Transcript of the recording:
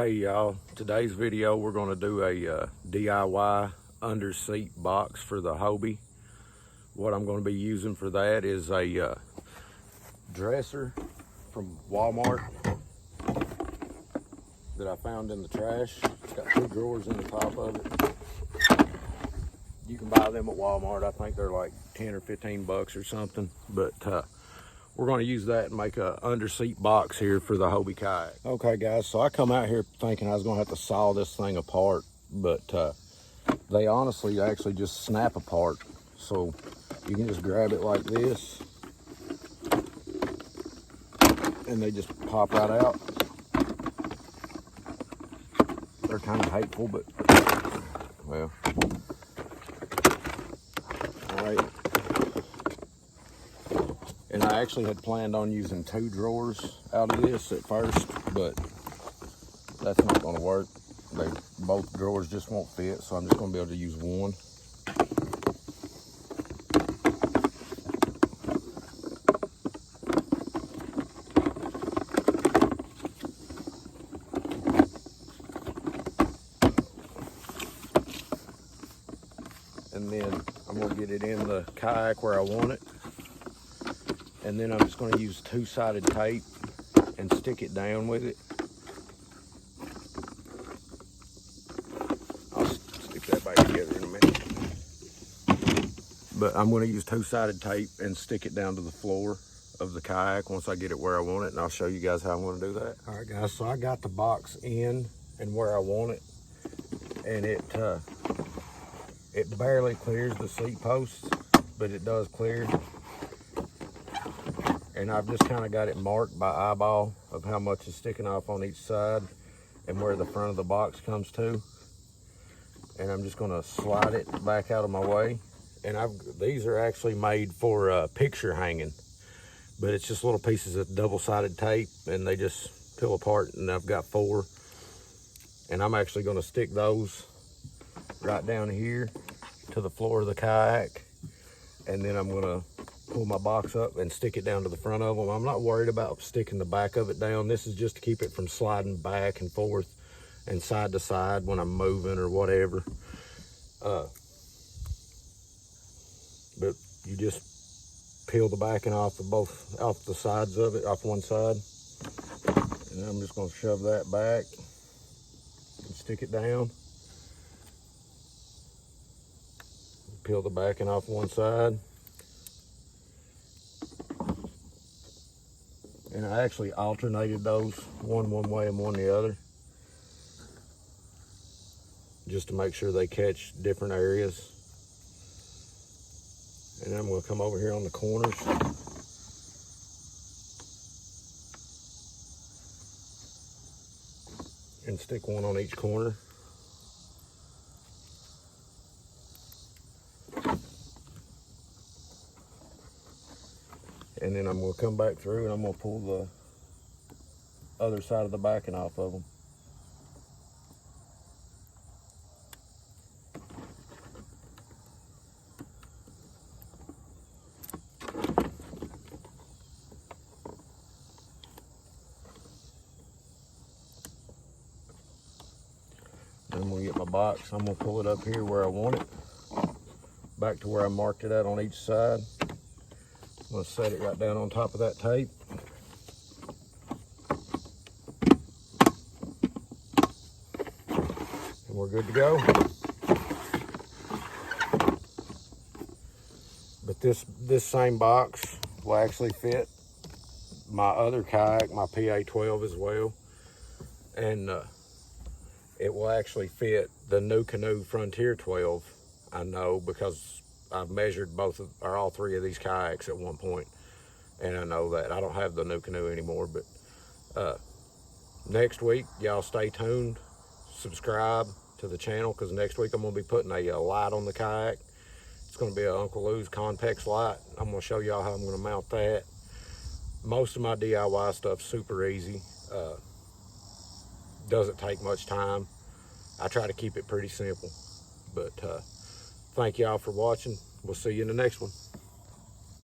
Hey y'all, today's video we're going to do a DIY under seat box for the Hobie. What I'm going to be using for that is a dresser from Walmart that I found in the trash. It's got 2 drawers in the top of it. You can buy them at Walmart. I think they're like 10 or 15 bucks or something, but we're going to use that and make a under seat box here for the Hobie kayak. Okay guys, so I come out here thinking I was going to have to saw this thing apart, but they honestly actually just snap apart. So you can just grab it like this and they just pop right out. They're kind of hateful, but well, all right. And I actually had planned on using 2 drawers out of this at first, but that's not going to work. Both drawers just won't fit, so I'm just going to be able to use one. And then I'm going to get it in the kayak where I want it. And then I'm just going to use 2-sided tape and stick it down with it. I'll stick that back together in a minute. But I'm going to use 2-sided tape and stick it down to the floor of the kayak once I get it where I want it, and I'll show you guys how I'm going to do that. All right guys, so I got the box in and where I want it, and it barely clears the seat posts, but it does clear. And I've just kind of got it marked by eyeball of how much is sticking off on each side and where the front of the box comes to. And I'm just going to slide it back out of my way. And these are actually made for picture hanging, but it's just little pieces of double-sided tape and they just peel apart, and I've got 4. And I'm actually going to stick those right down here to the floor of the kayak. And then I'm going to pull my box up and stick it down to the front of them. I'm not worried about sticking the back of it down. This is just to keep it from sliding back and forth and side to side when I'm moving or whatever. But you just peel the backing off the sides of it, off one side. And I'm just going to shove that back and stick it down. Peel the backing off one side. And I actually alternated those, one way and one the other, just to make sure they catch different areas. And then I'm going to come over here on the corners and stick one on each corner. And then I'm going to come back through and I'm going to pull the other side of the backing off of them. Then I'm going to get my box. I'm going to pull it up here where I want it, back to where I marked it at on each side. I'm going to set it right down on top of that tape. And we're good to go. But this same box will actually fit my other kayak, my PA-12 as well. And it will actually fit the New Canoe Frontier 12, I know, because I've measured all 3 of these kayaks at one point, and I know that. I don't have the New Canoe anymore, but next week, y'all stay tuned. Subscribe to the channel, because next week I'm going to be putting a light on the kayak. It's going to be an Uncle Lou's Conpex light. I'm going to show y'all how I'm going to mount that. Most of my DIY stuff's super easy. Doesn't take much time. I try to keep it pretty simple, but thank y'all for watching. We'll see you in the next one.